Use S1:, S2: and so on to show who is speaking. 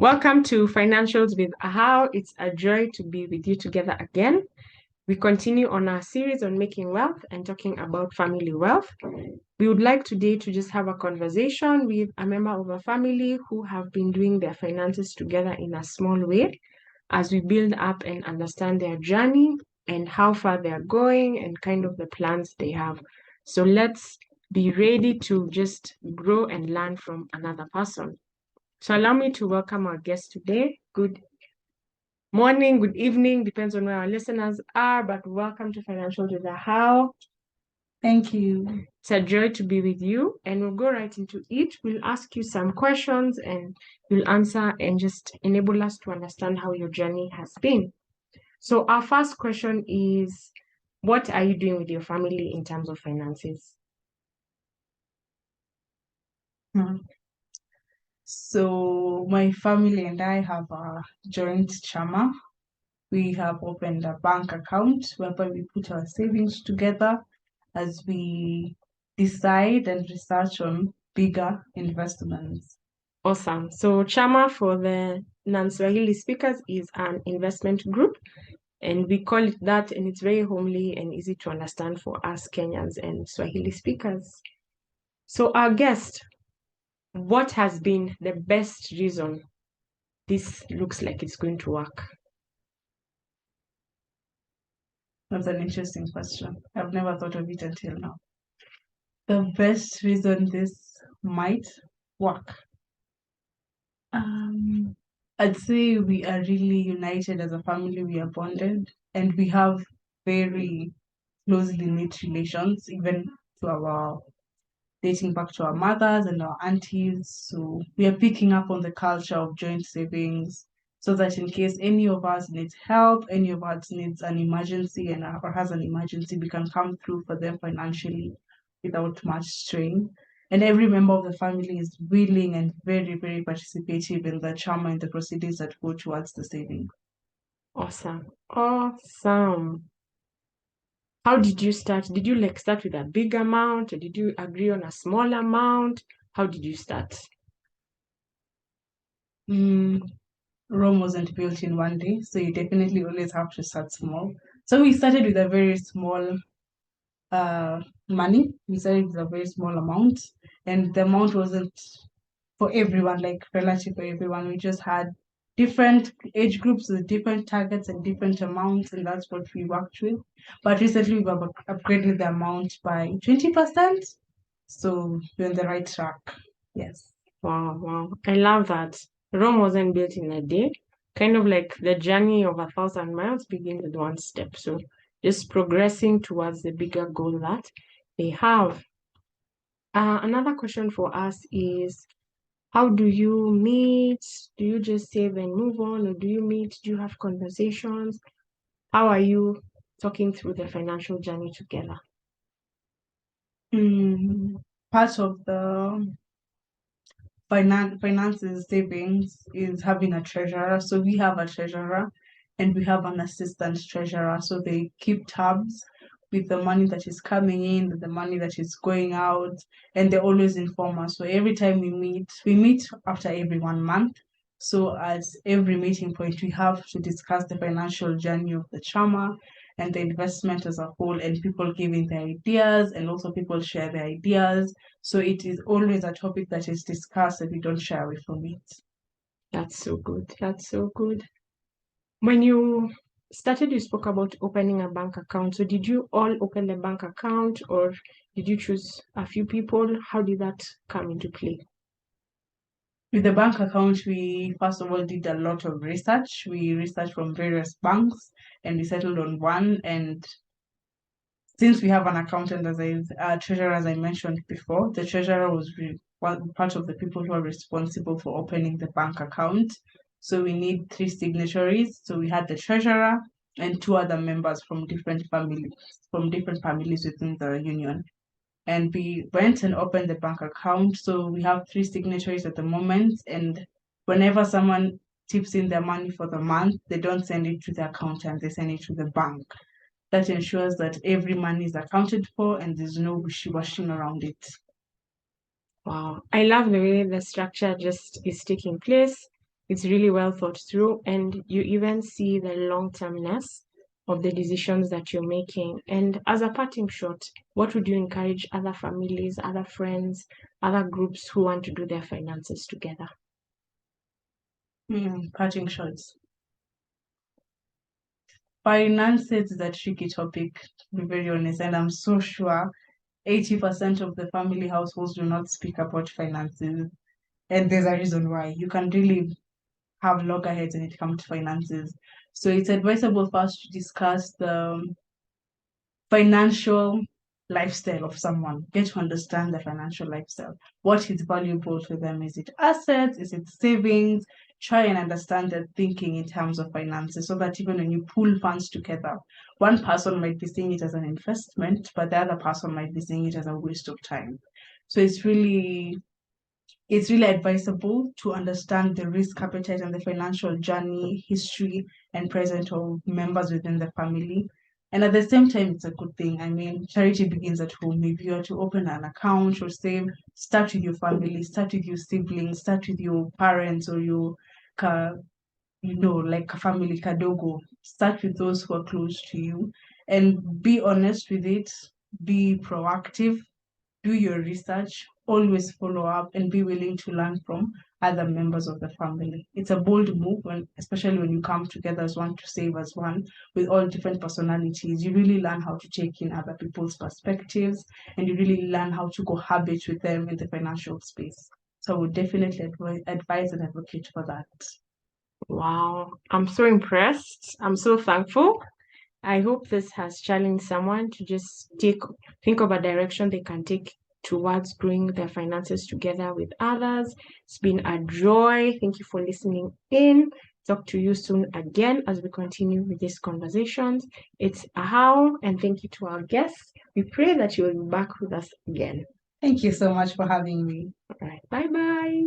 S1: Welcome to Financials with Ahawo. It's a joy to be with you together again. We continue on our series on making wealth and talking about family wealth. We would like today to just have a conversation with a member of a family who have been doing their finances together in a small way as we build up and understand their journey and how far they are going and kind of the plans they have. So let's be ready to just grow and learn from another person. So allow me to welcome our guest today. Good morning, good evening, depends on where our listeners are, but welcome to Financial with Ahawo.
S2: Thank you.
S1: It's a joy to be with you, and we'll go right into it. We'll ask you some questions and you'll answer and just enable us to understand how your journey has been. So our first question is, what are you doing with your family in terms of finances?
S2: So my family and I have a joint chama. We have opened a bank account whereby we put our savings together as we decide and research on bigger investments.
S1: Awesome. So Chama, for the non-Swahili speakers, is an investment group, and we call it that, and it's very homely and easy to understand for us Kenyans and Swahili speakers. So our guest, what has been the best reason this looks like it's going to work?
S2: That's an interesting question. I've never thought of it until now. The best reason this might work. I'd say we are really united as a family. We are bonded and we have very closely knit relations, even to our dating back to our mothers and our aunties. So we are picking up on the culture of joint savings so that in case any of us needs help, any of us needs an emergency or has an emergency, we can come through for them financially without much strain. And every member of the family is willing and very, very participative in the chama and the proceedings that go towards the saving.
S1: Awesome. Awesome. How did you start? Did you start with a big amount, or did you agree on a small amount? How did you start?
S2: Rome wasn't built in one day, so you definitely always have to start small. So we started with a very small money. We started with a very small amount, and the amount wasn't for everyone, like relative for everyone. We just had different age groups with different targets and different amounts, and that's what we worked with. But recently we've upgraded the amount by 20%. So we're on the right track. Yes.
S1: Wow, wow. I love that. Rome wasn't built in a day. Kind of like the journey of 1,000 miles begins with one step. So just progressing towards the bigger goal that they have. Another question for us is, how do you meet? Do you just save and move on, or do you meet? Do you have conversations? How are you talking through the financial journey together?
S2: Part of the finances savings is having a treasurer. So we have a treasurer and we have an assistant treasurer. So they keep tabs with the money that is coming in, with the money that is going out, and they always inform us. So every time we meet after every 1 month. So at every meeting point, we have to discuss the financial journey of the chama and the investment as a whole, and people giving their ideas, and also people share their ideas. So it is always a topic that is discussed and we don't shy away from it.
S1: That's so good. That's so good. When you started, you spoke about opening a bank account. So did you all open the bank account, or did you choose a few people? How did that come into play?
S2: With the bank account, we first of all did a lot of research. We researched from various banks and we settled on one. And since we have an accountant as a treasurer, as I mentioned before, the treasurer was one part of the people who are responsible for opening the bank account. So we need 3 signatories. So we had the treasurer and 2 other members from different families within the union. And we went and opened the bank account. So we have 3 signatories at the moment. And whenever someone tips in their money for the month, they don't send it to the accountant, they send it to the bank. That ensures that every money is accounted for and there's no wishy-washing around it.
S1: Wow. I love the way the structure just is taking place. It's really well thought through, and you even see the long-termness of the decisions that you're making. And as a parting shot, what would you encourage other families, other friends, other groups who want to do their finances together?
S2: Parting shots. Finances is a tricky topic, to be very honest, and I'm so sure 80% of the family households do not speak about finances. And there's a reason why. You can really have loggerheads when it comes to finances. So it's advisable for us to discuss the financial lifestyle of someone, get to understand the financial lifestyle. What is valuable to them? Is it assets? Is it savings? Try and understand their thinking in terms of finances so that even when you pull funds together, one person might be seeing it as an investment, but the other person might be seeing it as a waste of time. So it's really advisable to understand the risk appetite and the financial journey, history, and present of members within the family. And at the same time, it's a good thing. I mean, charity begins at home. If you are to open an account or save, start with your family, start with your siblings, start with your parents or your, like a family kadogo. Start with those who are close to you and be honest with it, be proactive, do your research, always follow up, and be willing to learn from other members of the family. It's a bold move, especially when you come together as one to save as one with all different personalities. You really learn how to take in other people's perspectives, and you really learn how to cohabit with them in the financial space. So I would definitely advise and advocate for that.
S1: Wow, I'm so impressed. I'm so thankful. I hope this has challenged someone to just think of a direction they can take towards growing their finances together with others. It's been a joy. Thank you for listening in. Talk to you soon again as we continue with these conversations. It's Ahawo, and thank you to our guests. We pray that you will be back with us again.
S2: Thank you so much for having me.
S1: All right, bye bye.